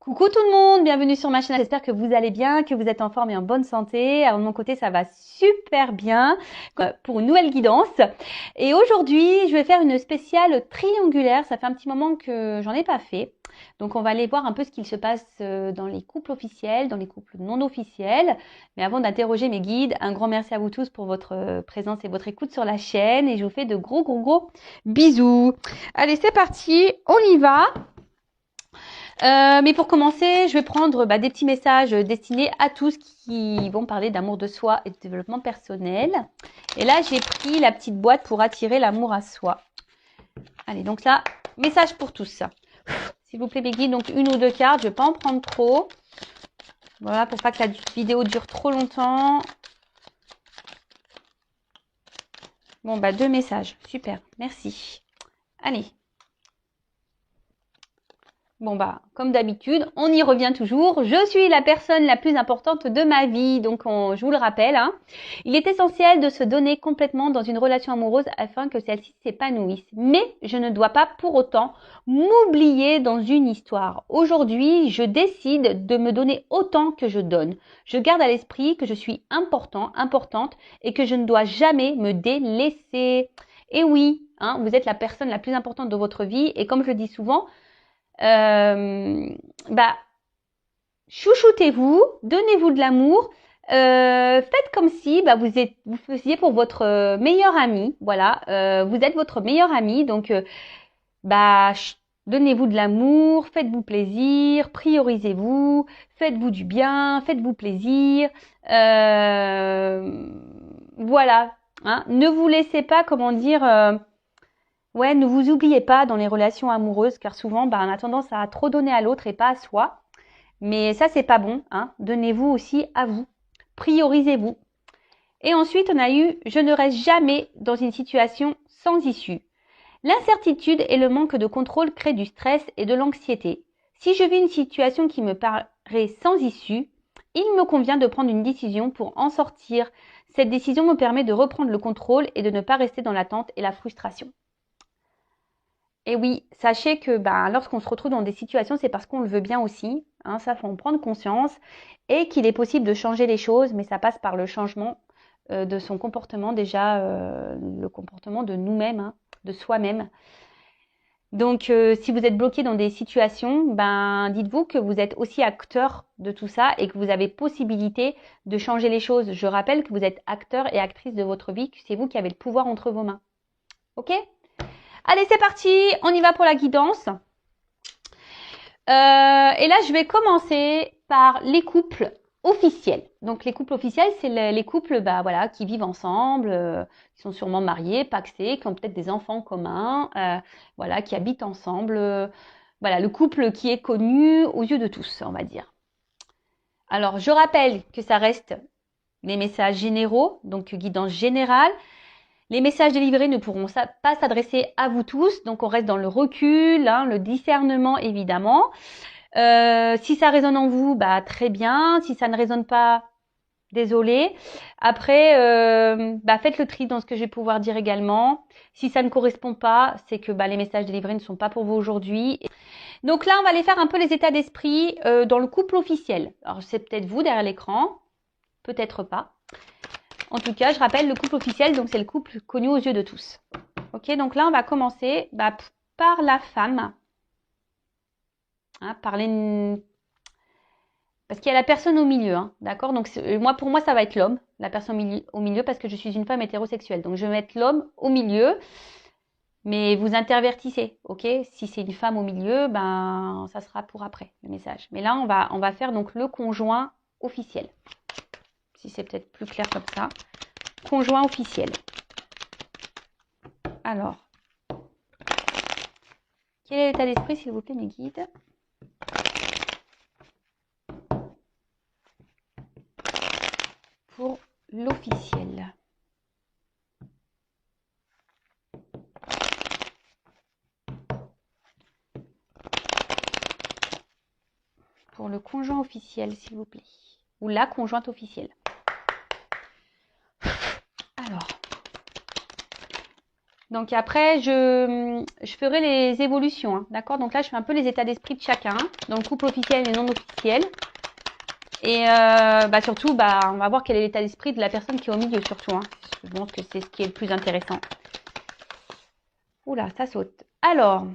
Coucou tout le monde, bienvenue sur ma chaîne. J'espère que vous allez bien, que vous êtes en forme et en bonne santé. Alors de mon côté, ça va super bien pour une nouvelle guidance. Et aujourd'hui, je vais faire une spéciale triangulaire. Ça fait un petit moment que j'en ai pas fait. Donc on va aller voir un peu ce qu'il se passe dans les couples officiels, dans les couples non officiels. Mais avant d'interroger mes guides, un grand merci à vous tous pour votre présence et votre écoute sur la chaîne. Et je vous fais de gros bisous. Allez, c'est parti, on y va. Mais pour commencer, je vais prendre des petits messages destinés à tous qui vont parler d'amour de soi et de développement personnel. Et là, j'ai pris la petite boîte pour attirer l'amour à soi. Allez, donc là, message pour tous. S'il vous plaît, mes guides, donc une ou deux cartes. Je ne vais pas en prendre trop. Voilà, pour pas que la vidéo dure trop longtemps. Bon, deux messages. Super, merci. Allez. Bon comme d'habitude, on y revient toujours. Je suis la personne la plus importante de ma vie, donc je vous le rappelle. Il est essentiel de se donner complètement dans une relation amoureuse afin que celle-ci s'épanouisse. Mais je ne dois pas pour autant m'oublier dans une histoire. Aujourd'hui, je décide de me donner autant que je donne. Je garde à l'esprit que je suis importante et que je ne dois jamais me délaisser. Et oui, vous êtes la personne la plus importante de votre vie et comme je le dis souvent, chouchoutez-vous, donnez-vous de l'amour, faites comme si vous faisiez pour votre meilleur ami, voilà, vous êtes votre meilleur ami, donc donnez-vous de l'amour, faites-vous plaisir, priorisez-vous, faites-vous du bien, faites-vous plaisir, voilà, ne vous laissez pas, ne vous oubliez pas dans les relations amoureuses, car souvent, on a tendance à trop donner à l'autre et pas à soi. Mais ça, c'est pas bon. Donnez-vous aussi à vous. Priorisez-vous. Et ensuite, on a eu « Je ne reste jamais dans une situation sans issue ». L'incertitude et le manque de contrôle créent du stress et de l'anxiété. Si je vis une situation qui me paraît sans issue, il me convient de prendre une décision pour en sortir. Cette décision me permet de reprendre le contrôle et de ne pas rester dans l'attente et la frustration. Et oui, sachez que lorsqu'on se retrouve dans des situations, c'est parce qu'on le veut bien aussi. Ça, faut en prendre conscience. Et qu'il est possible de changer les choses, mais ça passe par le changement de son comportement, déjà le comportement de nous-mêmes, de soi-même. Donc, si vous êtes bloqué dans des situations, dites-vous que vous êtes aussi acteur de tout ça et que vous avez possibilité de changer les choses. Je rappelle que vous êtes acteur et actrice de votre vie, que c'est vous qui avez le pouvoir entre vos mains. Ok ? Allez, c'est parti, on y va pour la guidance. Et là, je vais commencer par les couples officiels. Donc, les couples officiels, c'est les couples qui vivent ensemble, qui sont sûrement mariés, pacsés, qui ont peut-être des enfants communs, qui habitent ensemble. Le couple qui est connu aux yeux de tous, on va dire. Alors, je rappelle que ça reste des messages généraux, donc guidance générale. Les messages délivrés ne pourront pas s'adresser à vous tous, donc on reste dans le recul, le discernement évidemment. Si ça résonne en vous, très bien. Si ça ne résonne pas, désolé. Après, faites le tri dans ce que je vais pouvoir dire également. Si ça ne correspond pas, c'est que les messages délivrés ne sont pas pour vous aujourd'hui. Donc là, on va aller faire un peu les états d'esprit dans le couple officiel. Alors c'est peut-être vous derrière l'écran, peut-être pas. En tout cas, je rappelle le couple officiel, donc c'est le couple connu aux yeux de tous. Ok, donc là, on va commencer par la femme. Parce qu'il y a la personne au milieu, d'accord. Donc pour moi, ça va être l'homme, la personne au milieu, parce que je suis une femme hétérosexuelle. Donc je vais mettre l'homme au milieu, mais vous intervertissez, ok. Si c'est une femme au milieu, ça sera pour après le message. Mais là, on va faire donc le conjoint officiel. Si c'est peut-être plus clair comme ça. Conjoint officiel. Alors, quel est l'état d'esprit, s'il vous plaît, mes guides? Pour l'officiel. Pour le conjoint officiel, s'il vous plaît. Ou la conjointe officielle. Alors. Donc après, je ferai les évolutions, hein, d'accord? Donc là, je fais un peu les états d'esprit de chacun, dans le couple officiel et non officiel. Et surtout, on va voir quel est l'état d'esprit de la personne qui est au milieu, surtout. Hein. Je pense que c'est ce qui est le plus intéressant. Oula, ça saute. Alors,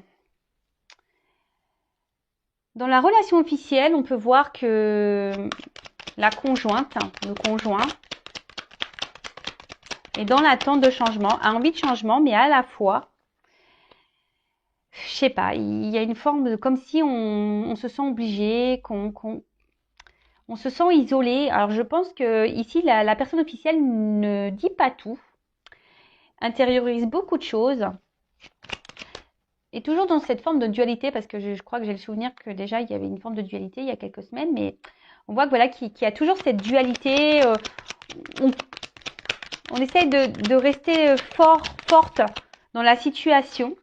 dans la relation officielle, on peut voir que la conjointe, le conjoint, est dans l'attente de changement, a envie de changement, mais à la fois, je sais pas, il y a une forme de comme si on se sent obligé, on se sent isolé. Alors je pense que ici la personne officielle ne dit pas tout, intériorise beaucoup de choses, et toujours dans cette forme de dualité, parce que je crois que j'ai le souvenir que déjà il y avait une forme de dualité il y a quelques semaines, mais on voit que voilà qu'il y a toujours cette dualité. On essaye de rester forte dans la situation,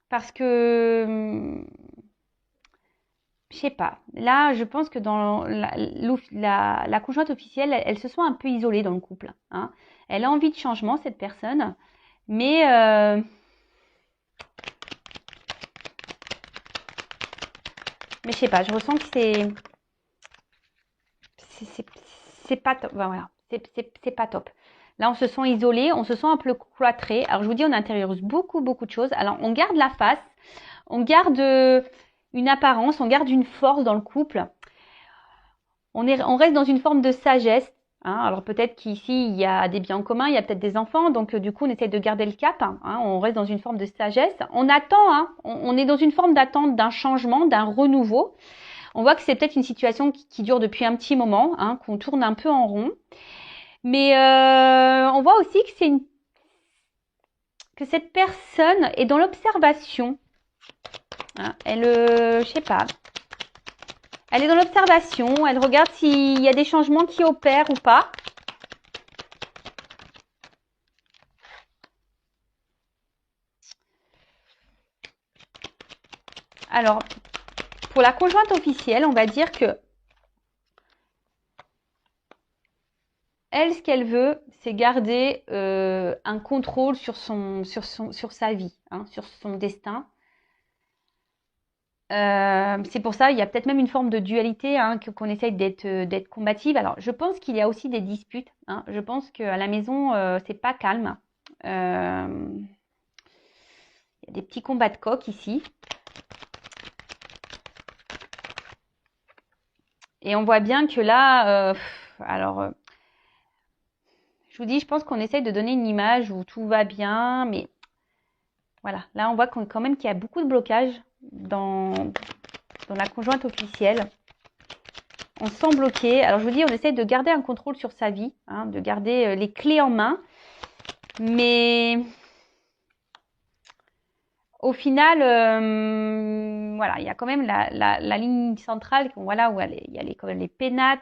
parce que je sais pas. Là, je pense que dans la conjointe officielle, elle se sent un peu isolée dans le couple. Hein. Elle a envie de changement, cette personne, mais je sais pas. Je ressens que c'est pas top. Voilà, c'est pas top. Là, on se sent isolé, on se sent un peu cloîtré. Alors, je vous dis, on intériorise beaucoup de choses. Alors, on garde la face, on garde une apparence, on garde une force dans le couple. On reste dans une forme de sagesse. Hein. Alors peut-être qu'ici, il y a des biens en commun, il y a peut-être des enfants, donc du coup, on essaie de garder le cap. Hein. On reste dans une forme de sagesse. On attend, hein. On est dans une forme d'attente d'un changement, d'un renouveau. On voit que c'est peut-être une situation qui dure depuis un petit moment, hein, qu'on tourne un peu en rond. Mais on voit aussi que cette personne est dans l'observation. Hein. Je sais pas. Elle est dans l'observation, elle regarde s'il y a des changements qui opèrent ou pas. Alors, pour la conjointe officielle, on va dire que elle, ce qu'elle veut, c'est garder un contrôle sur sa vie, hein, sur son destin. C'est pour ça, il y a peut-être même une forme de dualité, hein, qu'on essaye d'être combative. Alors, je pense qu'il y a aussi des disputes. Hein. Je pense qu'à la maison, c'est pas calme. Il y a des petits combats de coq ici. Et on voit bien que là, je vous dis, je pense qu'on essaye de donner une image où tout va bien, mais voilà, là on voit quand même qu'il y a beaucoup de blocages dans la conjointe officielle. On se sent bloqué. Alors je vous dis, on essaye de garder un contrôle sur sa vie, hein, de garder les clés en main, mais au final, voilà, il y a quand même la ligne centrale, voilà, où il y a quand même les pénates,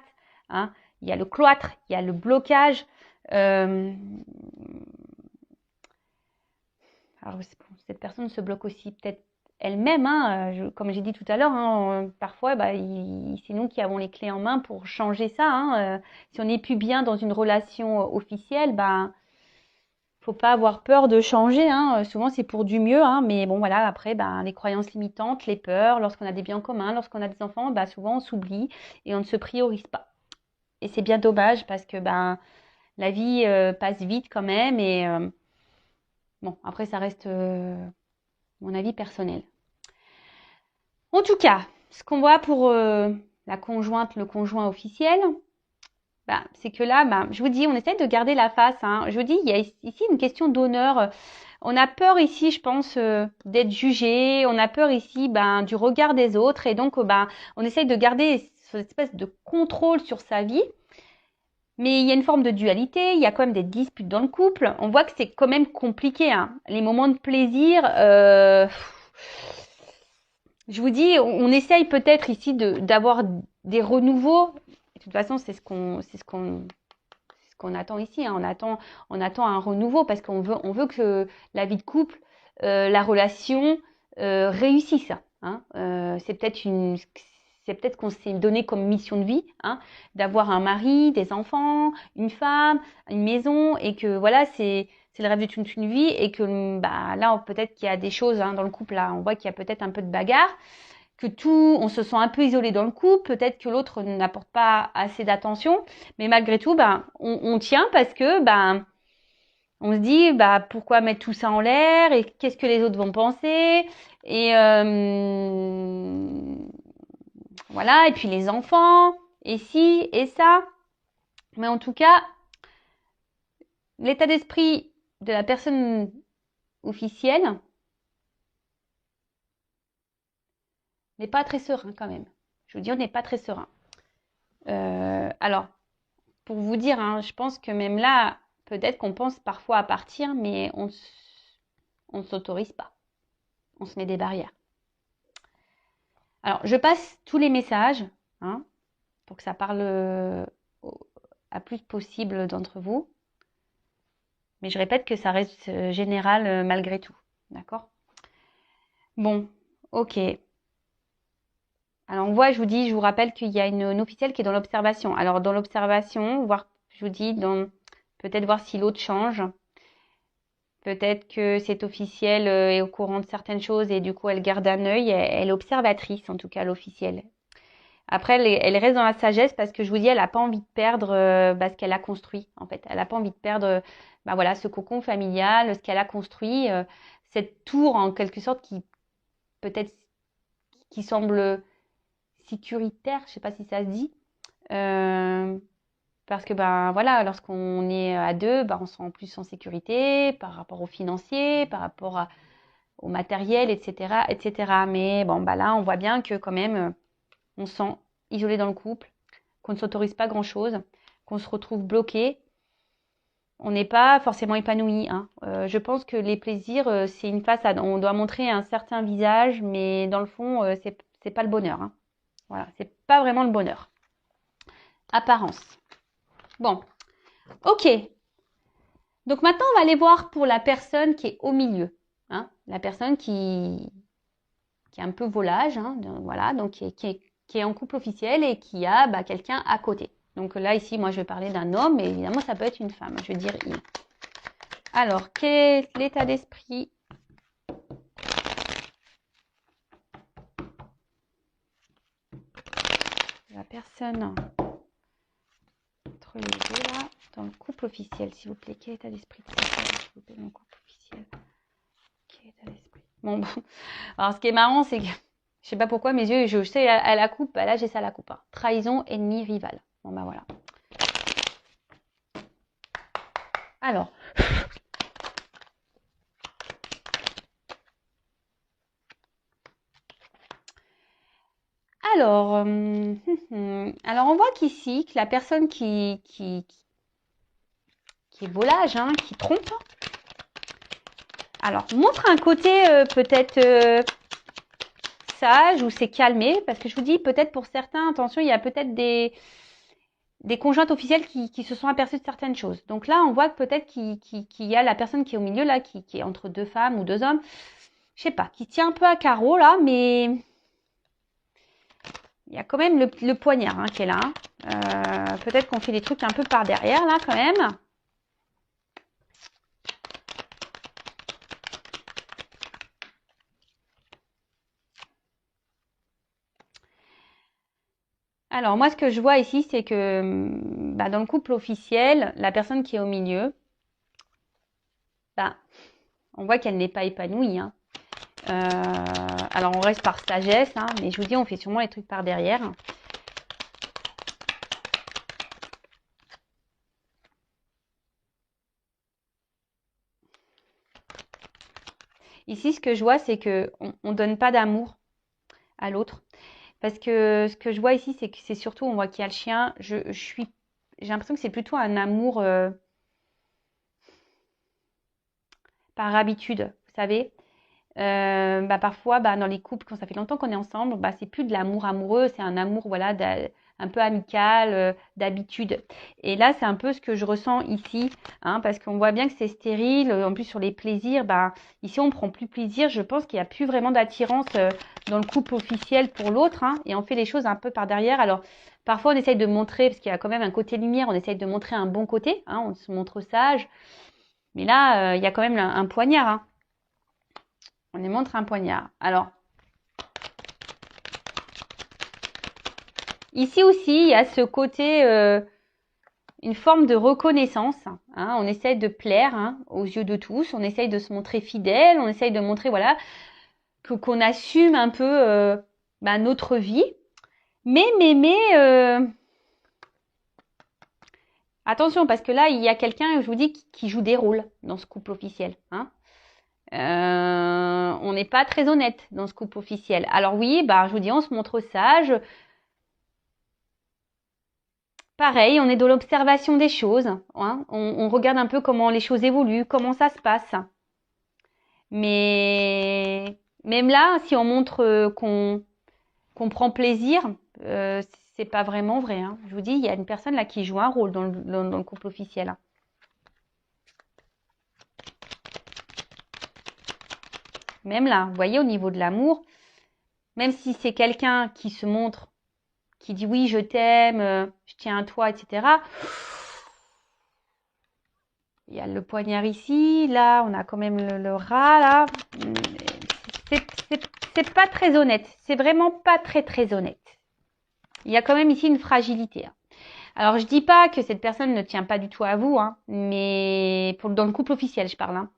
hein, il y a le cloître, il y a le blocage. Alors, cette personne se bloque aussi peut-être elle-même, hein, comme j'ai dit tout à l'heure, hein, parfois c'est nous qui avons les clés en main pour changer ça. Hein, si on n'est plus bien dans une relation officielle, faut pas avoir peur de changer. Hein, souvent c'est pour du mieux, hein, mais bon voilà, après les croyances limitantes, les peurs, lorsqu'on a des biens en commun, lorsqu'on a des enfants, souvent on s'oublie et on ne se priorise pas. Et c'est bien dommage parce que la vie passe vite quand même et bon, après ça reste mon avis personnel. En tout cas, ce qu'on voit pour la conjointe, le conjoint officiel, c'est que là, je vous dis, on essaie de garder la face. Hein. Je vous dis, il y a ici une question d'honneur. On a peur ici, je pense, d'être jugé. On a peur ici du regard des autres. Et donc, on essaye de garder cette espèce de contrôle sur sa vie. Mais il y a une forme de dualité, il y a quand même des disputes dans le couple. On voit que c'est quand même compliqué. Hein. Les moments de plaisir, je vous dis, on essaye peut-être ici d'avoir des renouveaux. De toute façon, c'est ce qu'on attend ici. Hein. On attend un renouveau parce qu'on veut que la vie de couple, la relation réussisse. Hein. C'est peut-être qu'on s'est donné comme mission de vie, hein, d'avoir un mari, des enfants, une femme, une maison, et que voilà, c'est c'est le rêve de toute une vie et que bah, là, peut-être qu'il y a des choses hein, dans le couple, là, on voit qu'il y a peut-être un peu de bagarre, que on se sent un peu isolé dans le couple, peut-être que l'autre n'apporte pas assez d'attention, mais malgré tout, ben, on tient parce que ben, on se dit bah pourquoi mettre tout ça en l'air et qu'est-ce que les autres vont penser et voilà, et puis les enfants, et ci, et ça. Mais en tout cas, l'état d'esprit de la personne officielle n'est pas très serein quand même. Je vous dis, on n'est pas très serein. Alors, pour vous dire, hein, je pense que même là, peut-être qu'on pense parfois à partir, mais on ne s'autorise pas. On se met des barrières. Alors, je passe tous les messages, hein, pour que ça parle à plus possible d'entre vous. Mais je répète que ça reste général malgré tout. D'accord? Bon, ok. Alors on voit, je vous rappelle qu'il y a une officielle qui est dans l'observation. Alors dans l'observation, je vous dis, peut-être voir si l'autre change. Peut-être que cette officielle est au courant de certaines choses et du coup elle garde un œil. Elle est observatrice en tout cas, l'officielle. Après, elle reste dans la sagesse parce que je vous dis, elle n'a pas envie de perdre ce qu'elle a construit, en fait. Elle n'a pas envie de perdre voilà, ce cocon familial, ce qu'elle a construit, cette tour en quelque sorte peut-être qui semble sécuritaire, je ne sais pas si ça se dit. Parce que voilà, lorsqu'on est à deux, on se sent plus en sécurité par rapport aux financiers, par rapport au matériel, etc., etc. Mais bon, là, on voit bien que quand même, on se sent isolé dans le couple, qu'on ne s'autorise pas grand-chose, qu'on se retrouve bloqué. On n'est pas forcément épanoui. Hein. Je pense que les plaisirs, c'est une façade. On doit montrer un certain visage, mais dans le fond, c'est pas le bonheur. Hein. Voilà, c'est pas vraiment le bonheur. Apparence. Bon, ok. Donc maintenant, on va aller voir pour la personne qui est au milieu. Hein. La personne qui est un peu volage, hein, voilà, donc qui est en couple officiel et qui a quelqu'un à côté. Donc là, ici, moi, je vais parler d'un homme, mais évidemment, ça peut être une femme. Je vais dire il. Alors, quel est l'état d'esprit de la personne entre les deux, là, dans le couple officiel, s'il vous plaît? Quel état d'esprit de cette personne, s'il vous plaît, dans le couple officiel? Quel état d'esprit? Bon, alors, ce qui est marrant, c'est que je sais pas pourquoi mes yeux, je sais à la coupe, là, j'ai ça à la coupe. Hein. Trahison, ennemi, rival. Bon, voilà. Alors, alors, on voit qu'ici, que la personne qui est volage, hein, qui trompe, alors montre un côté peut-être sage ou c'est calmé, parce que je vous dis, peut-être pour certains, attention, il y a peut-être des conjointes officielles qui se sont aperçues de certaines choses. Donc là, on voit que peut-être qu'il y a la personne qui est au milieu, là, qui est entre deux femmes ou deux hommes, je sais pas, qui tient un peu à carreau, là, mais il y a quand même le poignard hein, qui est là. Peut-être qu'on fait des trucs un peu par derrière, là, quand même. Alors, moi, ce que je vois ici, c'est que dans le couple officiel, la personne qui est au milieu, on voit qu'elle n'est pas épanouie. Hein. Alors, on reste par sagesse, hein, mais je vous dis, on fait sûrement les trucs par derrière. Ici, ce que je vois, c'est qu'on ne donne pas d'amour à l'autre. Parce que ce que je vois ici, c'est que c'est surtout, on voit qu'il y a le chien. J'ai l'impression que c'est plutôt un amour par habitude, vous savez. Parfois, dans les couples, quand ça fait longtemps qu'on est ensemble, c'est plus de l'amour amoureux, c'est un amour voilà, un peu amical, d'habitude. Et là, c'est un peu ce que je ressens ici, hein, parce qu'on voit bien que c'est stérile. En plus, sur les plaisirs, ici, on prend plus plaisir. Je pense qu'il n'y a plus vraiment d'attirance dans le couple officiel pour l'autre, hein, et on fait les choses un peu par derrière. Alors, parfois, on essaye de montrer, parce qu'il y a quand même un côté lumière, on essaye de montrer un bon côté, hein, on se montre sage. Mais là, il y a quand même un poignard. Hein. On nous montre un poignard. Alors, ici aussi, il y a ce côté, une forme de reconnaissance. Hein. On essaye de plaire aux yeux de tous. On essaye de se montrer fidèle. On essaye de montrer, voilà, qu'on assume un peu notre vie. Mais, attention, parce que là, il y a quelqu'un, je vous dis, qui joue des rôles dans ce couple officiel. Hein. On n'est pas très honnête dans ce couple officiel. Alors oui, je vous dis, on se montre sage. Pareil, on est dans l'observation des choses. Hein. On regarde un peu comment les choses évoluent, comment ça se passe. Mais même là, si on montre qu'on prend plaisir, c'est pas vraiment vrai. Hein. Je vous dis, il y a une personne là qui joue un rôle dans le couple officiel. Hein. Même là, vous voyez, au niveau de l'amour, même si c'est quelqu'un qui se montre, qui dit oui, je t'aime, je tiens à toi, etc. Il y a le poignard ici, là, on a quand même le rat, là. C'est pas très honnête. C'est vraiment pas très honnête. Il y a quand même ici une fragilité. Hein. Alors, je dis pas que cette personne ne tient pas du tout à vous, hein, mais dans le couple officiel, je parle. Hein.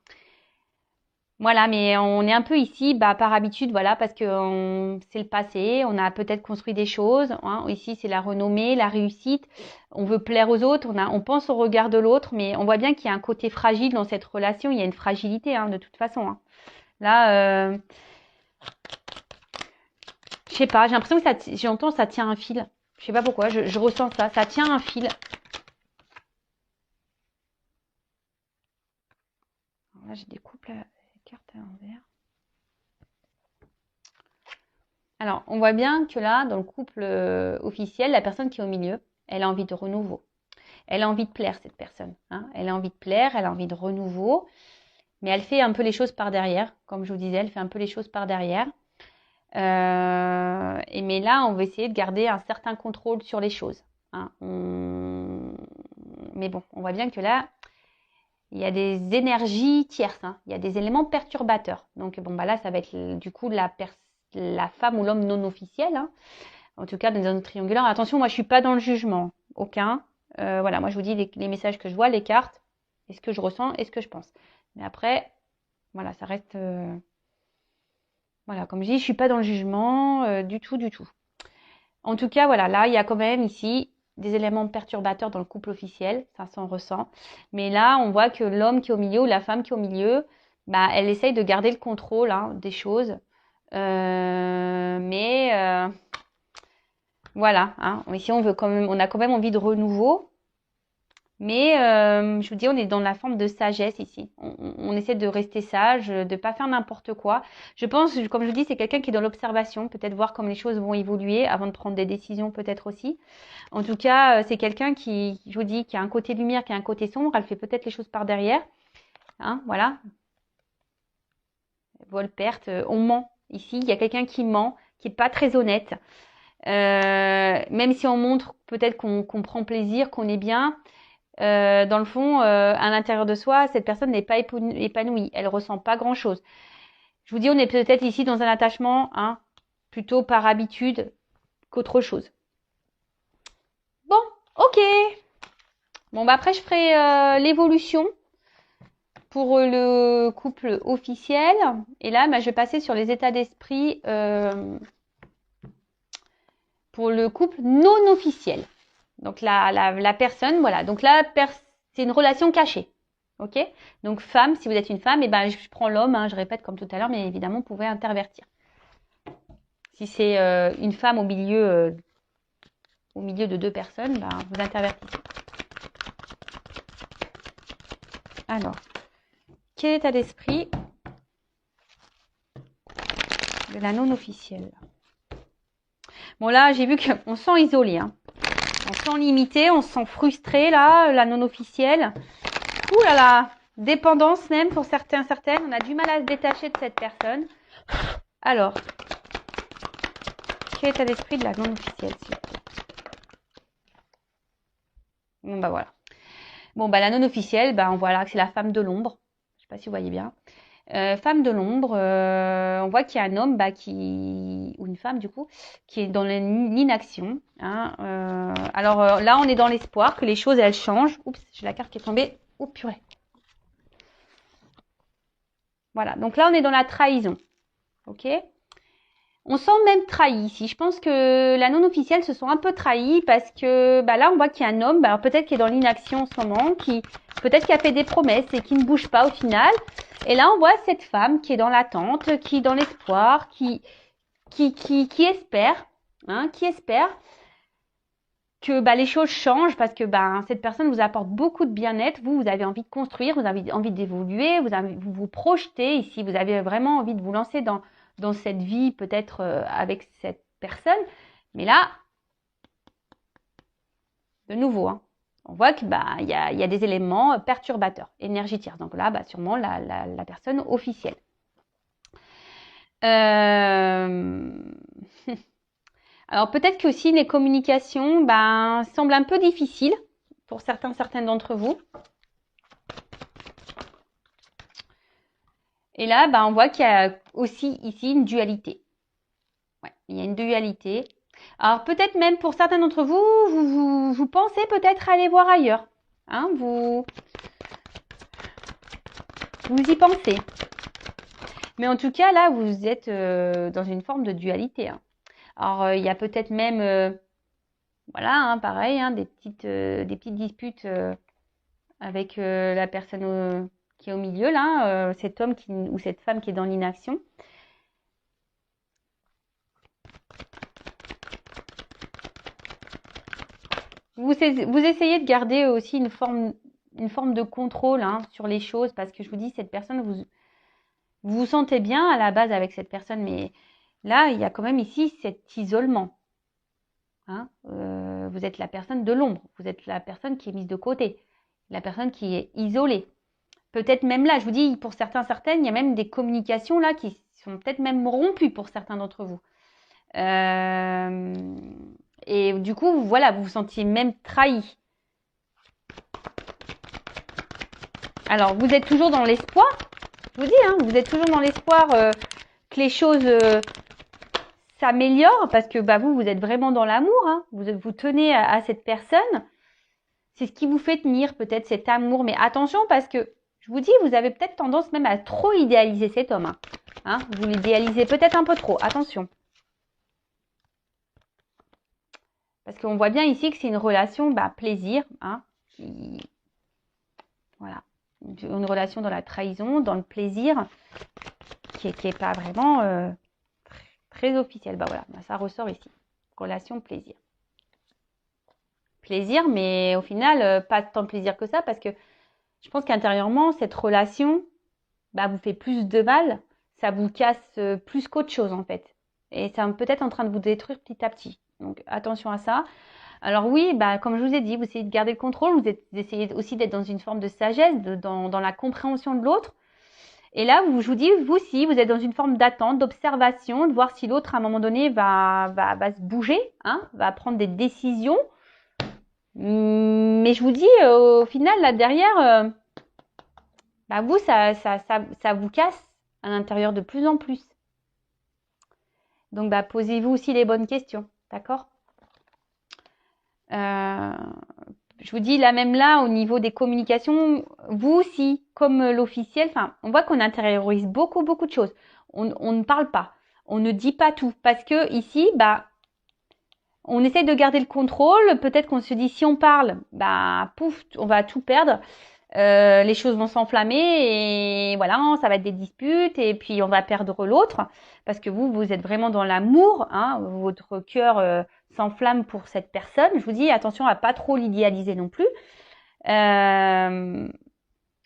Voilà, mais on est un peu ici, par habitude, voilà, parce que c'est le passé, on a peut-être construit des choses. Hein. Ici, c'est la renommée, la réussite. On veut plaire aux autres, on pense au regard de l'autre, mais on voit bien qu'il y a un côté fragile dans cette relation. Il y a une fragilité, hein, de toute façon. Hein. Là, je sais pas, j'ai l'impression que j'entends ça tient un fil. Je sais pas pourquoi, je ressens ça. Ça tient un fil. Alors là, je découpe la carte à l'envers. Alors, on voit bien que là, dans le couple officiel, la personne qui est au milieu, elle a envie de renouveau. Elle a envie de plaire, cette personne. Hein. Elle a envie de plaire, elle a envie de renouveau. Mais elle fait un peu les choses par derrière. Comme je vous disais, elle fait un peu les choses par derrière. Mais là, on va essayer de garder un certain contrôle sur les choses. Hein. Mais bon, on voit bien que là, il y a des énergies tierces. Hein. Il y a des éléments perturbateurs. Donc, là, ça va être du coup la femme ou l'homme non officiel. Hein. En tout cas, dans un triangulaire. Attention, moi, je suis pas dans le jugement. Aucun. Voilà, moi, je vous dis les messages que je vois, les cartes, et ce que je ressens et ce que je pense. Mais après, voilà, ça reste... Voilà, comme je dis, je suis pas dans le jugement du tout. En tout cas, voilà, là, il y a quand même ici des éléments perturbateurs dans le couple officiel, ça s'en ressent. Mais là, on voit que l'homme qui est au milieu ou la femme qui est au milieu, elle essaye de garder le contrôle des choses. Voilà, hein. Ici, on a quand même envie de renouveau. Mais je vous dis, on est dans la forme de sagesse ici. On essaie de rester sage, de ne pas faire n'importe quoi. Je pense, comme je vous dis, c'est quelqu'un qui est dans l'observation, peut-être voir comment les choses vont évoluer avant de prendre des décisions peut-être aussi. En tout cas, c'est quelqu'un qui, je vous dis, qui a un côté lumière, qui a un côté sombre. Elle fait peut-être les choses par derrière. Hein, voilà. Vol, perte, on ment. Ici, il y a quelqu'un qui ment, qui n'est pas très honnête. Même si on montre peut-être qu'on prend plaisir, qu'on est bien, dans le fond, à l'intérieur de soi, cette personne n'est pas épanouie. Elle ressent pas grand-chose. Je vous dis, on est peut-être ici dans un attachement, plutôt par habitude qu'autre chose. Bon, ok. Bon, après, je ferai l'évolution pour le couple officiel. Et là, je vais passer sur les états d'esprit pour le couple non officiel. Donc la personne, voilà. Donc là, c'est une relation cachée. Ok. Donc femme, si vous êtes une femme, je prends l'homme, je répète comme tout à l'heure, mais évidemment, vous pouvez intervertir. Si c'est une femme au milieu de deux personnes, vous intervertissez. Alors, quel état d'esprit de la non officielle? Bon là, j'ai vu qu'on se sent isolé. On se sent limité, on se sent frustré là, la non officielle. Ouh là là, dépendance même pour certaines. On a du mal à se détacher de cette personne. Alors, quel état d'esprit de la non officielle, s'il vous plaît? Bon voilà. Bon, bah, la non officielle, bah, on voit là que c'est la femme de l'ombre. Je sais pas si vous voyez bien. Femme de l'ombre, on voit qu'il y a un homme, bah, ou une femme du coup, qui est dans l'inaction. Hein, alors là, on est dans l'espoir que les choses, elles changent. Oups, j'ai la carte qui est tombée. Oh purée. Voilà, donc là, on est dans la trahison. Ok. On sent même trahi ici. Je pense que la non-officielle se sent un peu trahie parce que bah là, on voit qu'il y a un homme, bah, alors peut-être qui est dans l'inaction en ce moment, peut-être qui a fait des promesses et qui ne bouge pas au final. Et là, on voit cette femme qui est dans l'attente, qui est dans l'espoir, qui espère, hein, qui espère que bah, les choses changent parce que bah, cette personne vous apporte beaucoup de bien-être. Vous avez envie de construire, vous avez envie d'évoluer, vous vous projetez ici, vous avez vraiment envie de vous lancer dans cette vie peut-être avec cette personne. Mais là, de nouveau, hein, on voit que bah, y a des éléments perturbateurs, énergie tierce. Donc là, bah, sûrement la personne officielle. Alors peut-être que aussi les communications ben, semblent un peu difficiles pour certaines d'entre vous. Et là, ben, on voit qu'il y a aussi ici une dualité. Ouais, il y a une dualité. Alors peut-être même pour certains d'entre vous, vous pensez peut-être aller voir ailleurs. Hein, vous y pensez. Mais en tout cas, là, vous êtes dans une forme de dualité. Hein. Alors il y a peut-être même, voilà, hein, pareil, hein, des petites disputes avec la personne qui est au milieu, là, cet homme ou cette femme qui est dans l'inaction. Vous essayez de garder aussi une forme de contrôle hein, sur les choses parce que je vous dis, cette personne, vous sentez bien à la base avec cette personne, mais là, il y a quand même ici cet isolement. Hein, vous êtes la personne de l'ombre, vous êtes la personne qui est mise de côté, la personne qui est isolée. Peut-être même là, je vous dis, pour certaines, il y a même des communications là qui sont peut-être même rompues pour certains d'entre vous. Et du coup, voilà, vous vous sentiez même trahi. Alors, vous êtes toujours dans l'espoir, je vous dis, hein, vous êtes toujours dans l'espoir que les choses s'améliorent parce que bah, vous êtes vraiment dans l'amour. Hein, vous tenez à cette personne. C'est ce qui vous fait tenir peut-être cet amour. Mais attention parce que, je vous dis, vous avez peut-être tendance même à trop idéaliser cet homme. Hein, vous l'idéalisez peut-être un peu trop. Attention. Parce qu'on voit bien ici que c'est une relation bah, plaisir. Hein, voilà. Une relation dans la trahison, dans le plaisir, qui est pas vraiment très officielle. Bah voilà, ça ressort ici. Relation plaisir. Plaisir, mais au final, pas tant de plaisir que ça, parce que je pense qu'intérieurement, cette relation bah, vous fait plus de mal, ça vous casse plus qu'autre chose en fait. Et c'est peut-être en train de vous détruire petit à petit. Donc attention à ça. Alors oui, bah, comme je vous ai dit, vous essayez de garder le contrôle, vous essayez aussi d'être dans une forme de sagesse, dans la compréhension de l'autre. Et là, je vous dis, vous aussi, vous êtes dans une forme d'attente, d'observation, de voir si l'autre, à un moment donné, va se bouger, hein, va prendre des décisions. Mais je vous dis, au final, là derrière, bah vous, ça vous casse à l'intérieur de plus en plus. Donc, bah, posez-vous aussi les bonnes questions, d'accord? Je vous dis, là même là, au niveau des communications, vous aussi, comme l'officiel, on voit qu'on intériorise beaucoup de choses. On ne parle pas, on ne dit pas tout, parce que ici, bah, on essaie de garder le contrôle. Peut-être qu'on se dit, si on parle, bah, pouf, on va tout perdre. Les choses vont s'enflammer et voilà, ça va être des disputes et puis on va perdre l'autre parce que vous êtes vraiment dans l'amour, hein, votre cœur s'enflamme pour cette personne. Je vous dis attention à pas trop l'idéaliser non plus.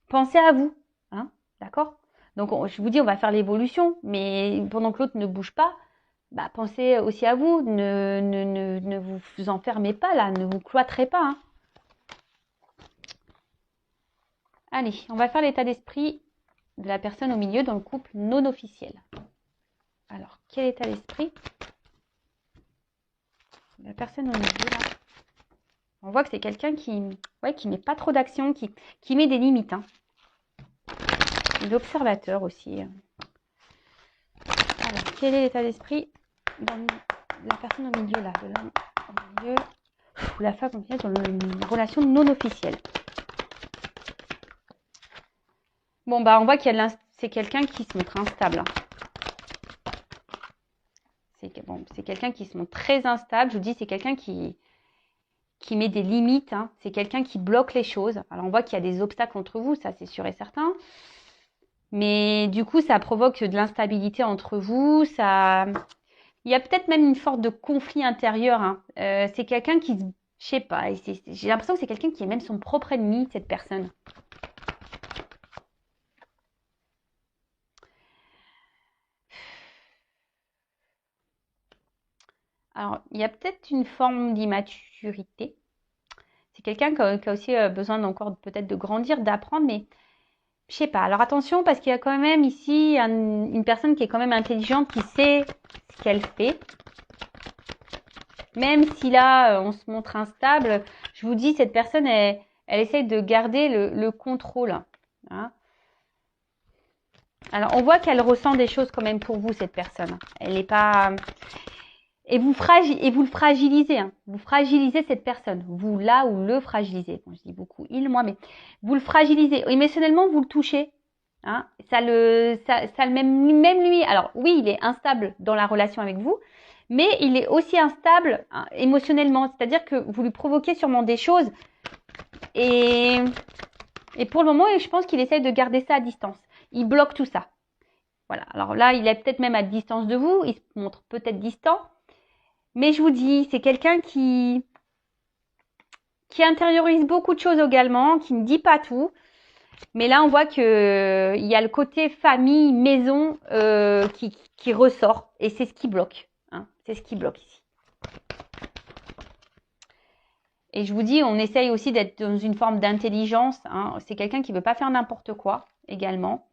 Pensez à vous, hein, d'accord? Donc je vous dis on va faire l'évolution, mais pendant que l'autre ne bouge pas, bah, pensez aussi à vous. Ne vous enfermez pas là, ne vous cloîtrez pas. Hein. Allez, on va faire l'état d'esprit de la personne au milieu dans le couple non officiel. Alors, quel état d'esprit la personne au milieu là? On voit que c'est quelqu'un qui met pas trop d'action, qui met des limites. Hein. L'observateur aussi. Alors, quel est l'état d'esprit dans la personne au milieu là, de l'homme au milieu, ou la femme au milieu dans une relation non officielle. Bon, bah, on voit qu'il y a c'est quelqu'un qui se montre instable. C'est quelqu'un qui se montre très instable. Je vous dis, c'est quelqu'un qui met des limites. Hein. C'est quelqu'un qui bloque les choses. Alors, on voit qu'il y a des obstacles entre vous, ça c'est sûr et certain. Mais du coup, ça provoque de l'instabilité entre vous. Il y a peut-être même une sorte de conflit intérieur. Hein. C'est quelqu'un qui, je sais pas, j'ai l'impression que c'est quelqu'un qui est même son propre ennemi, cette personne. Alors, il y a peut-être une forme d'immaturité. C'est quelqu'un qui a aussi besoin encore peut-être de grandir, d'apprendre, mais je sais pas. Alors attention, parce qu'il y a quand même ici une personne qui est quand même intelligente, qui sait ce qu'elle fait. Même si là, on se montre instable, je vous dis, cette personne, elle essaye de garder le contrôle. Hein. Alors, on voit qu'elle ressent des choses quand même pour vous, cette personne. Elle n'est pas... Et vous le fragilisez. Hein. Vous fragilisez cette personne. Vous là ou le fragilisez. Bon, je dis beaucoup il, moi, mais vous le fragilisez. Émotionnellement, vous le touchez. Hein. Ça même lui. Alors, oui, il est instable dans la relation avec vous, mais il est aussi instable hein, émotionnellement. C'est-à-dire que vous lui provoquez sûrement des choses. Et pour le moment, je pense qu'il essaie de garder ça à distance. Il bloque tout ça. Voilà. Alors là, il est peut-être même à distance de vous. Il se montre peut-être distant. Mais je vous dis, c'est quelqu'un qui intériorise beaucoup de choses également, qui ne dit pas tout. Mais là, on voit que il y a le côté famille, maison qui ressort. Et c'est ce qui bloque. Hein. C'est ce qui bloque ici. Et je vous dis, on essaye aussi d'être dans une forme d'intelligence. Hein. C'est quelqu'un qui ne veut pas faire n'importe quoi également.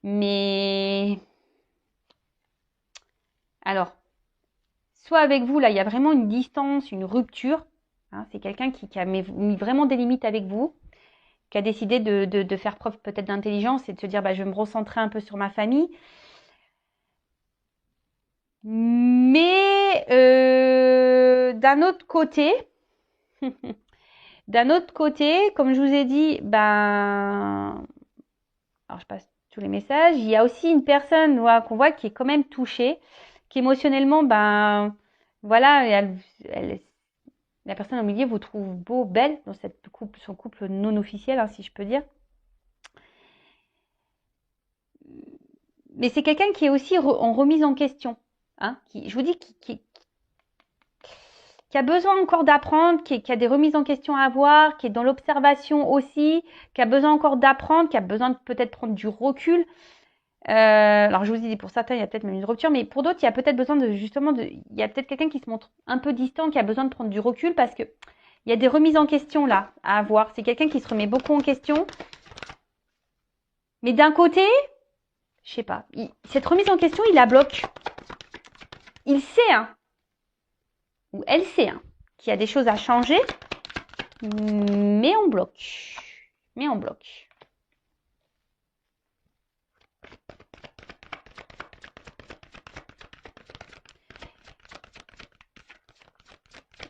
Mais alors, soit avec vous, là, il y a vraiment une distance, une rupture. Hein, c'est quelqu'un qui a mis vraiment des limites avec vous, qui a décidé de faire preuve peut-être d'intelligence et de se dire, bah, je vais me recentrer un peu sur ma famille. Mais d'un autre côté, comme je vous ai dit, ben, alors je passe tous les messages. Il y a aussi une personne qu'on voit qui est quand même touchée, qui émotionnellement, ben, voilà, la personne au milieu vous trouve beau, belle dans son couple non officiel, hein, si je peux dire. Mais c'est quelqu'un qui est aussi en remise en question. Hein, je vous dis, qui a besoin encore d'apprendre, qui a des remises en question à avoir, qui est dans l'observation aussi, qui a besoin encore d'apprendre, qui a besoin de peut-être prendre du recul. Alors je vous dis, pour certains, il y a peut-être même une rupture, mais pour d'autres, il y a peut-être besoin il y a peut-être quelqu'un qui se montre un peu distant, qui a besoin de prendre du recul parce que il y a des remises en question là à avoir. C'est quelqu'un qui se remet beaucoup en question. Mais d'un côté, je sais pas, cette remise en question, il la bloque. Il sait, hein, ou elle sait, hein, qu'il y a des choses à changer, mais on bloque.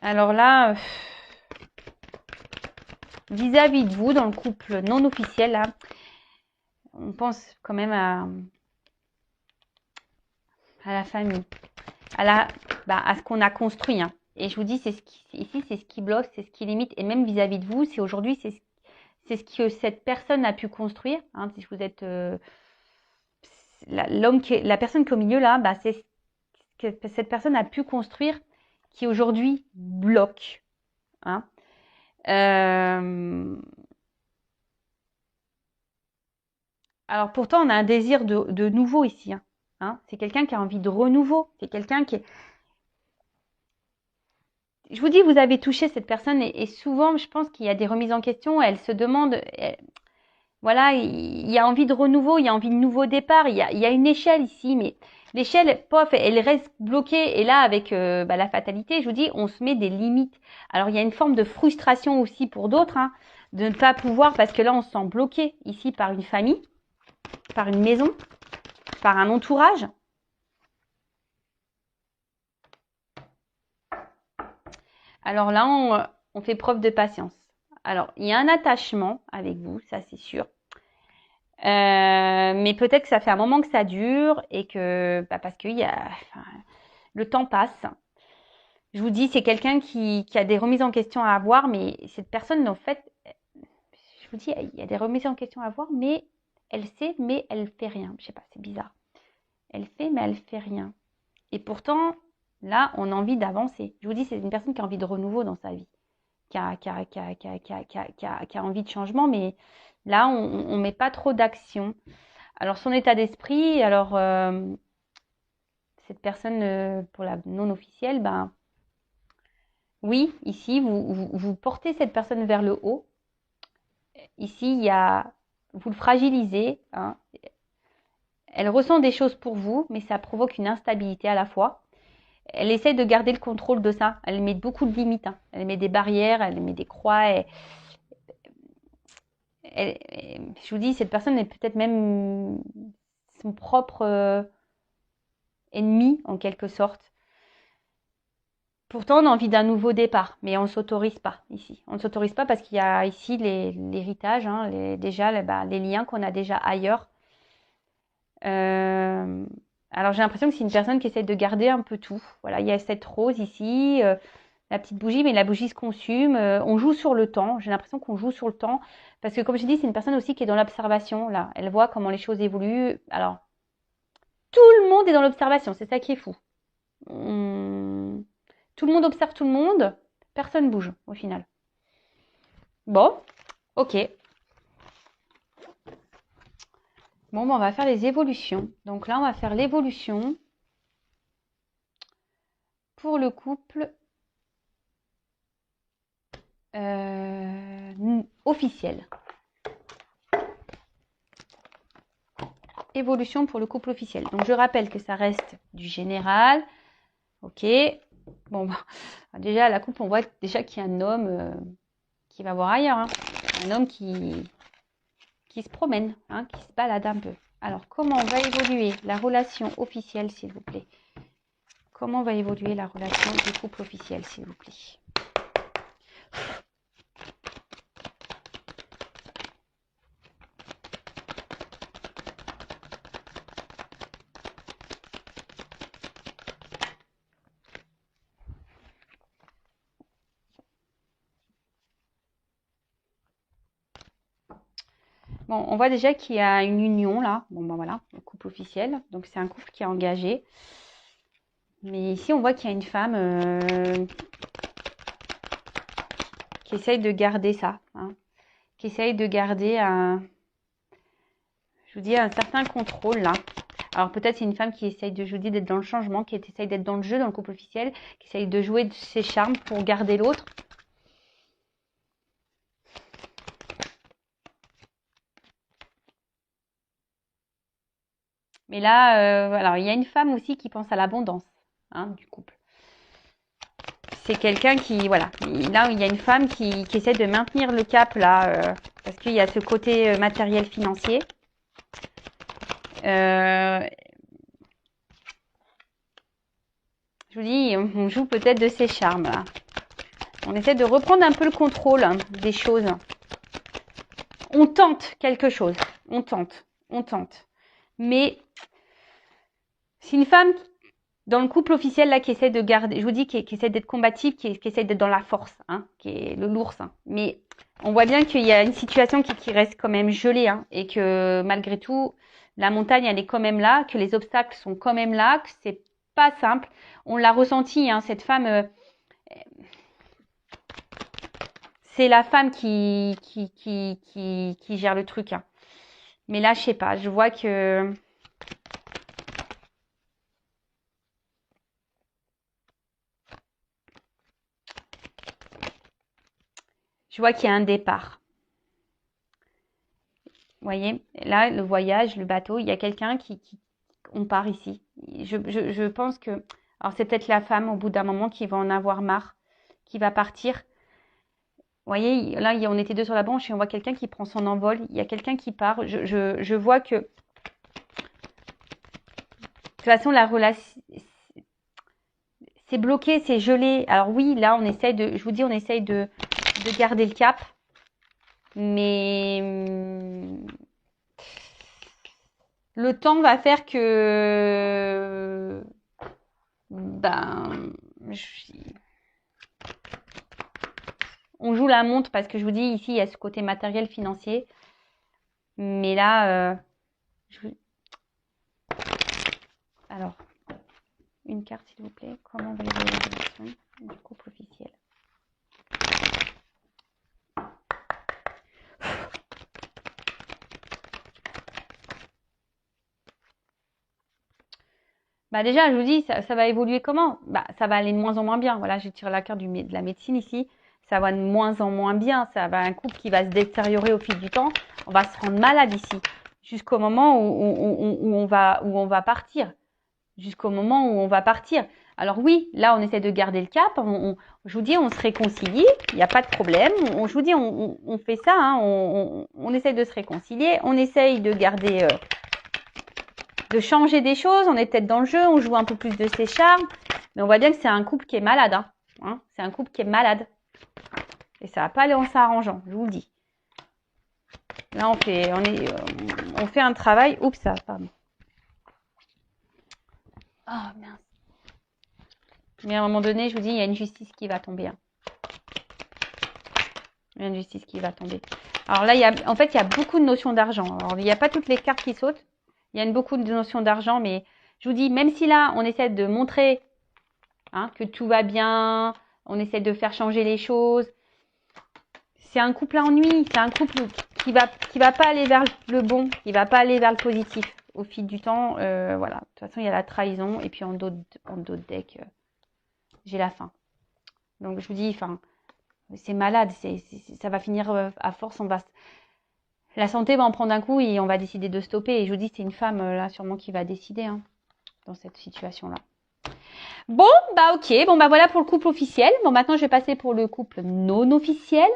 Alors là, vis-à-vis de vous, dans le couple non officiel, là, on pense quand même à la famille, à ce qu'on a construit. Hein. Et je vous dis, ici, c'est ce qui bloque, c'est ce qui limite. Et même vis-à-vis de vous, c'est aujourd'hui, c'est ce que cette personne a pu construire. Hein, si vous êtes la personne qui est au milieu là, bah, c'est ce que cette personne a pu construire qui aujourd'hui bloque. Hein. Alors pourtant, on a un désir de nouveau ici. Hein. Hein. C'est quelqu'un qui a envie de renouveau. C'est quelqu'un qui est... Je vous dis, vous avez touché cette personne et souvent, je pense qu'il y a des remises en question. Elle se demande... voilà, il y a envie de renouveau, il y a envie de nouveau départ. Il y a une échelle ici, mais L'échelle, pof, elle reste bloquée. Et là, avec la fatalité, je vous dis, on se met des limites. Alors, il y a une forme de frustration aussi pour d'autres, hein, de ne pas pouvoir, parce que là, on se sent bloqué ici par une famille, par une maison, par un entourage. Alors là, on fait preuve de patience. Alors, il y a un attachement avec vous, ça c'est sûr. Mais peut-être que ça fait un moment que ça dure et que parce que le temps passe. Je vous dis, c'est quelqu'un qui a des remises en question à avoir, mais cette personne, en fait, je vous dis, il y a des remises en question à avoir, mais elle sait, mais elle fait rien. Je sais pas, c'est bizarre. Elle fait, mais elle fait rien. Et pourtant, là, on a envie d'avancer. Je vous dis, c'est une personne qui a envie de renouveau dans sa vie, qui a envie de changement, mais là, on met pas trop d'action. Alors, son état d'esprit, alors, cette personne, pour la non officielle, ben, oui, ici, vous portez cette personne vers le haut. Ici, vous le fragilisez, hein. Elle ressent des choses pour vous, mais ça provoque une instabilité à la fois. Elle essaie de garder le contrôle de ça. Elle met beaucoup de limites, hein. Elle met des barrières, elle met des croix. Je vous dis, cette personne est peut-être même son propre ennemi, en quelque sorte. Pourtant, on a envie d'un nouveau départ, mais on ne s'autorise pas ici. On ne s'autorise pas parce qu'il y a ici l'héritage, hein, les liens qu'on a déjà ailleurs. Alors j'ai l'impression que c'est une personne qui essaie de garder un peu tout. Voilà, il y a cette rose ici, la petite bougie, mais la bougie se consume. On joue sur le temps. J'ai l'impression qu'on joue sur le temps parce que comme je dis, c'est une personne aussi qui est dans l'observation. Là, elle voit comment les choses évoluent. Alors tout le monde est dans l'observation. C'est ça qui est fou. Tout le monde observe tout le monde. Personne bouge au final. Bon, ok. Bon, on va faire les évolutions. Donc là, on va faire l'évolution pour le couple officiel. Évolution pour le couple officiel. Donc je rappelle que ça reste du général. Ok. Bon, déjà la couple, on voit déjà qu'il y a un homme qui va voir ailleurs. Hein. Un homme qui se promène, hein, qui se balade un peu. Alors, comment va évoluer la relation officielle, s'il vous plaît? Comment va évoluer la relation du couple officiel, s'il vous plaît? Bon, on voit déjà qu'il y a une union là. Bon, ben voilà, le couple officiel. Donc, c'est un couple qui est engagé. Mais ici, on voit qu'il y a une femme qui essaye de garder ça. Hein, qui essaye de garder je vous dis, un certain contrôle là. Alors, peut-être c'est une femme qui essaye de, je vous dis, d'être dans le changement, qui essaye d'être dans le jeu, dans le couple officiel, qui essaye de jouer de ses charmes pour garder l'autre. Mais là, alors il y a une femme aussi qui pense à l'abondance, hein, du couple. C'est quelqu'un qui, voilà, là il y a une femme qui essaie de maintenir le cap là, parce qu'il y a ce côté matériel financier. Je vous dis, on joue peut-être de ses charmes là. On essaie de reprendre un peu le contrôle des choses. On tente quelque chose, on tente. Mais c'est une femme dans le couple officiel là qui essaie de garder, je vous dis, qui essaie d'être combative, qui essaie d'être dans la force, hein, qui est le l'ours. Hein. Mais on voit bien qu'il y a une situation qui reste quand même gelée, hein, et que malgré tout, la montagne elle est quand même là, que les obstacles sont quand même là, que c'est pas simple. On l'a ressenti, hein, cette femme. C'est la femme qui gère le truc. Hein. Mais là, je sais pas, je vois que qu'il y a un départ. Vous voyez, là, le voyage, le bateau, il y a quelqu'un on part ici. Je pense que... Alors, c'est peut-être la femme, au bout d'un moment, qui va en avoir marre, qui va partir. Vous voyez, là, on était deux sur la branche et on voit quelqu'un qui prend son envol. Il y a quelqu'un qui part. Je vois que... De toute façon, la relation... C'est bloqué, c'est gelé. Alors oui, là, on essaye de... Je vous dis, on essaye de garder le cap. Mais... Le temps va faire que... Ben... On joue la montre parce que je vous dis, ici, il y a ce côté matériel, financier. Mais là... Alors, une carte, s'il vous plaît. Comment va évoluer la relation du couple officiel? Bah déjà, je vous dis, ça va évoluer comment? Bah, ça va aller de moins en moins bien. Voilà, je tire la carte de la médecine ici. Ça va de moins en moins bien. Ça va un couple qui va se détériorer au fil du temps. On va se rendre malade ici. Jusqu'au moment où on va partir. Jusqu'au moment où on va partir. Alors oui, là, on essaie de garder le cap. Je vous dis, on se réconcilie. Il n'y a pas de problème. Je vous dis, on fait ça. Hein, on essaie de se réconcilier. On essaye de garder... de changer des choses, on est peut-être dans le jeu, on joue un peu plus de ses charmes, mais on voit bien que c'est un couple qui est malade. Hein. C'est un couple qui est malade. Et ça va pas aller en s'arrangeant, je vous le dis. Là, on fait un travail. Oups, ça, pardon. Oh, mince. Mais à un moment donné, je vous dis, il y a une justice qui va tomber. Hein. Il y a une justice qui va tomber. Alors là, en fait, il y a beaucoup de notions d'argent. Alors, il n'y a pas toutes les cartes qui sautent. Il y a beaucoup de notions d'argent, mais je vous dis, même si là, on essaie de montrer que tout va bien, on essaie de faire changer les choses, c'est un couple à ennui, c'est un couple qui va pas aller vers le bon, qui va pas aller vers le positif au fil du temps. Voilà. De toute façon, il y a la trahison, et puis en d'autres decks, j'ai la faim. Donc, je vous dis, c'est malade, ça va finir à force, la santé va en prendre un coup et on va décider de stopper. Et je vous dis, c'est une femme, là, sûrement, qui va décider dans cette situation-là. Bon, bah ok. Bon, bah voilà pour le couple officiel. Bon, maintenant, je vais passer pour le couple non officiel.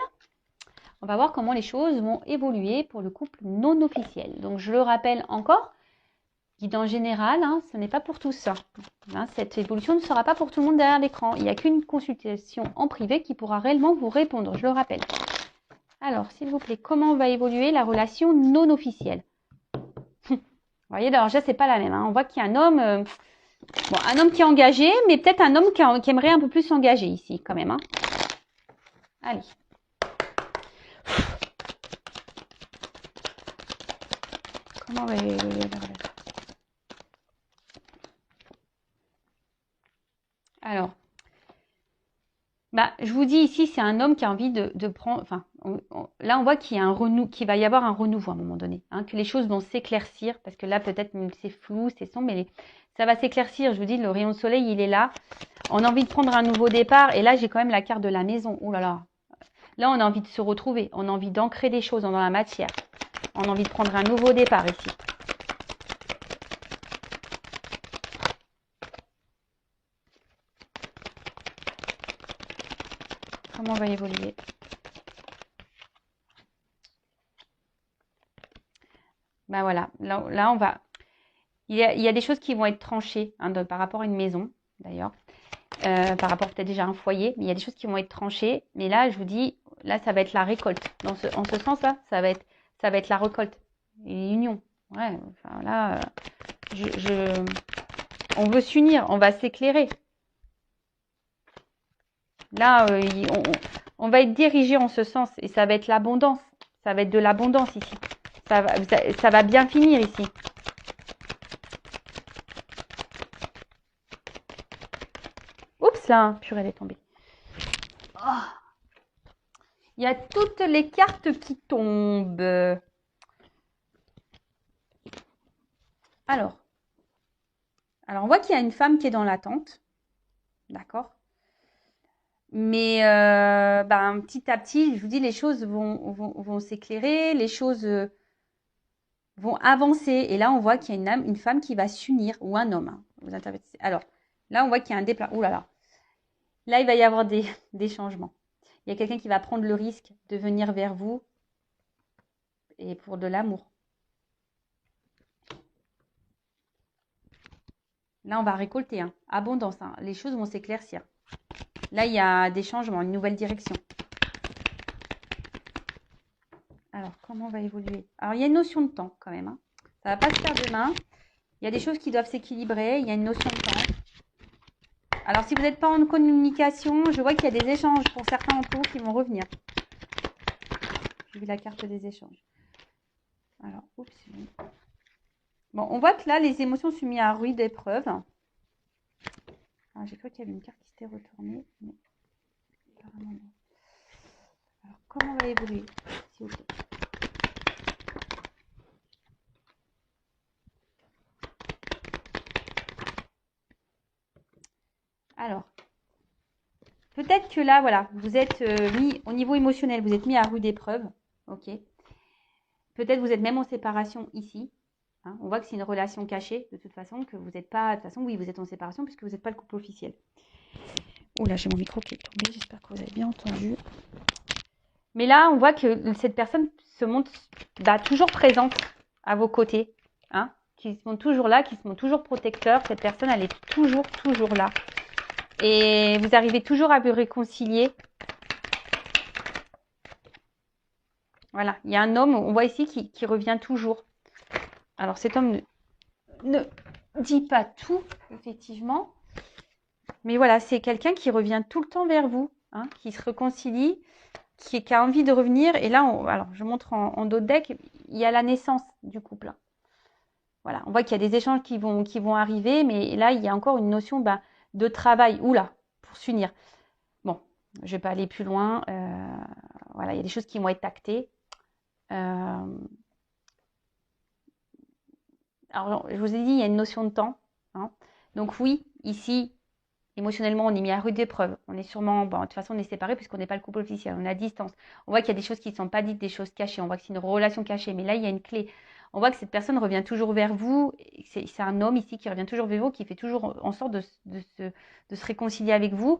On va voir comment les choses vont évoluer pour le couple non officiel. Donc, je le rappelle encore, guidance générale, ce n'est pas pour tous. Cette évolution ne sera pas pour tout le monde derrière l'écran. Il n'y a qu'une consultation en privé qui pourra réellement vous répondre, je le rappelle. Alors, s'il vous plaît, comment va évoluer la relation non officielle? Vous voyez, alors déjà, c'est pas la même. On voit qu'il y a un homme, un homme qui est engagé, mais peut-être un homme qui aimerait un peu plus s'engager ici, quand même. Allez. Comment va évoluer la relation? Alors, je vous dis ici, c'est un homme qui a envie de prendre... Enfin, là, on voit qu'il va y avoir un renouveau à un moment donné. Que les choses vont s'éclaircir, parce que là, peut-être, c'est flou, c'est sombre, mais ça va s'éclaircir. Je vous dis, le rayon de soleil, il est là. On a envie de prendre un nouveau départ. Et là, j'ai quand même la carte de la maison. Oh là là. Là, on a envie de se retrouver. On a envie d'ancrer des choses dans la matière. On a envie de prendre un nouveau départ ici. Comment va évoluer? Voilà. Là, on va... Il y a des choses qui vont être tranchées par rapport à une maison, d'ailleurs. Par rapport peut-être déjà à un foyer. Mais il y a des choses qui vont être tranchées. Mais là, je vous dis, là, ça va être la récolte. En ce sens-là, ça va être la récolte. Et l'union. Ouais, là, on veut s'unir, on va s'éclairer. Là, on va être dirigé en ce sens. Et ça va être l'abondance. Ça va être de l'abondance ici. Ça va bien finir ici. Oups, là, purée, elle est tombée. Oh. Il y a toutes les cartes qui tombent. Alors, on voit qu'il y a une femme qui est dans l'attente. D'accord? Mais petit à petit, je vous dis, les choses vont s'éclairer, les choses vont avancer. Et là, on voit qu'il y a une femme qui va s'unir, ou un homme. vous interprétez. Alors, là, on voit qu'il y a un déplacement. Ouh là là. Là, il va y avoir des changements. Il y a quelqu'un qui va prendre le risque de venir vers vous et pour de l'amour. Là, on va récolter. Hein. Abondance. Hein. Les choses vont s'éclaircir. Là, il y a des changements, une nouvelle direction. Alors, comment on va évoluer? Alors, il y a une notion de temps quand même. Hein. Ça ne va pas se faire demain. Il y a des choses qui doivent s'équilibrer. Il y a une notion de temps. Alors, si vous n'êtes pas en communication, je vois qu'il y a des échanges pour certains d'entre vous qui vont revenir. J'ai vu la carte des échanges. Alors, oups. Bon, on voit que là, les émotions sont mises à rude épreuve. J'ai cru qu'il y avait une carte qui s'était retournée. Mais apparemment non. Alors, comment on va évoluer, s'il vous plaît? Alors, peut-être que là, voilà, vous êtes mis au niveau émotionnel, vous êtes mis à rude épreuve. Ok. Peut-être vous êtes même en séparation ici. Hein, on voit que c'est une relation cachée, de toute façon, que vous n'êtes pas... De toute façon, oui, vous êtes en séparation puisque vous n'êtes pas le couple officiel. Oula, j'ai mon micro qui est tombé, j'espère que vous avez bien entendu. Mais là, on voit que cette personne se montre toujours présente à vos côtés. Hein, qui se montre toujours là, qui se montre toujours protecteur. Cette personne, elle est toujours là. Et vous arrivez toujours à vous réconcilier. Voilà, il y a un homme, on voit ici, qui revient toujours. Alors cet homme ne dit pas tout, effectivement. Mais voilà, c'est quelqu'un qui revient tout le temps vers vous, hein, qui se réconcilie, qui a envie de revenir. Et là, alors je montre en dos de deck, il y a la naissance du couple. Voilà, on voit qu'il y a des échanges qui vont arriver, mais là, il y a encore une notion de travail. Oula, pour s'unir. Bon, je ne vais pas aller plus loin. Voilà, il y a des choses qui vont être actées. Alors, je vous ai dit, il y a une notion de temps. Hein. Donc oui, ici, émotionnellement, on est mis à rude épreuve. On est sûrement, de toute façon, on est séparés puisqu'on n'est pas le couple officiel, on est à distance. On voit qu'il y a des choses qui ne sont pas dites, des choses cachées. On voit que c'est une relation cachée, mais là, il y a une clé. On voit que cette personne revient toujours vers vous. C'est un homme ici qui revient toujours vers vous, qui fait toujours en sorte de se réconcilier avec vous.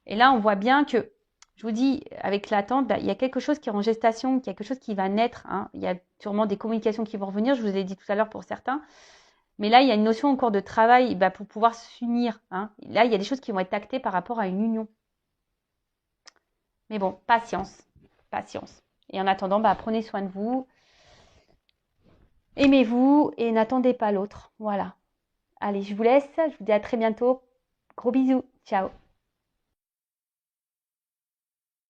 Et là, on voit bien que, je vous dis, avec l'attente, il y a quelque chose qui est en gestation, quelque chose qui va naître. Hein. Il y a sûrement des communications qui vont revenir, je vous ai dit tout à l'heure pour certains. Mais là, il y a une notion encore de travail pour pouvoir s'unir. Hein. Là, il y a des choses qui vont être actées par rapport à une union. Mais bon, patience. Patience. Et en attendant, prenez soin de vous. Aimez-vous et n'attendez pas l'autre. Voilà. Allez, je vous laisse. Je vous dis à très bientôt. Gros bisous. Ciao.